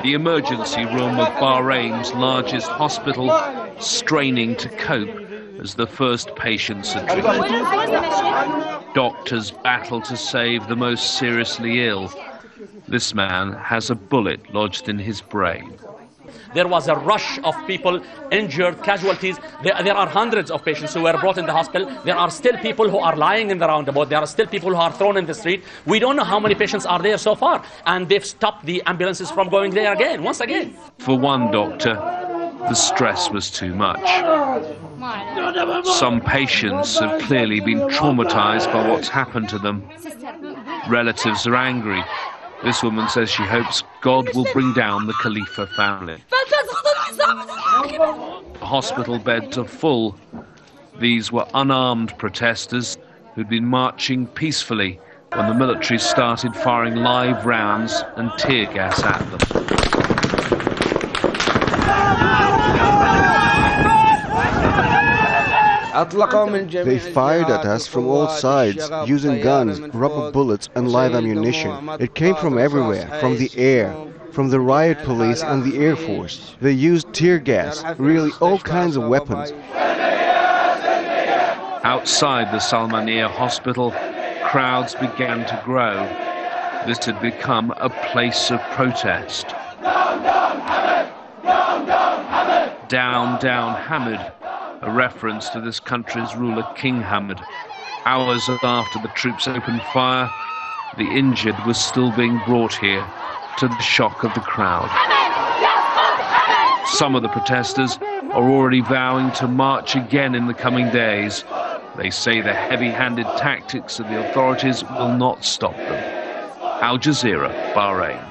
The emergency room of Bahrain's largest hospital straining to cope as the first patients are treated. Doctors battle to save the most seriously ill. This man has a bullet lodged in his brain. There was a rush of people, injured, casualties. There are hundreds of patients who were brought in the hospital. There are still people who are lying in the roundabout. There are still people who are thrown in the street. We don't know how many patients are there so far. And they've stopped the ambulances from going there again, once again. For one doctor, the stress was too much. Some patients have clearly been traumatized by what's happened to them. Relatives are angry. This woman says she hopes God will bring down the Khalifa family. The hospital beds are full. These were unarmed protesters who'd been marching peacefully when the military started firing live rounds and tear gas at them. They fired at us from all sides, using guns, rubber bullets and live ammunition. It came from everywhere, from the air, from the riot police and the Air Force. They used tear gas, really all kinds of weapons. Outside the Salmaniya Hospital, crowds began to grow. This had become a place of protest. Down, down, Hamid, a reference to this country's ruler, King Hamid. Hours after the troops opened fire, the injured were still being brought here to the shock of the crowd. Some of the protesters are already vowing to march again in the coming days. They say the heavy-handed tactics of the authorities will not stop them. Al Jazeera, Bahrain.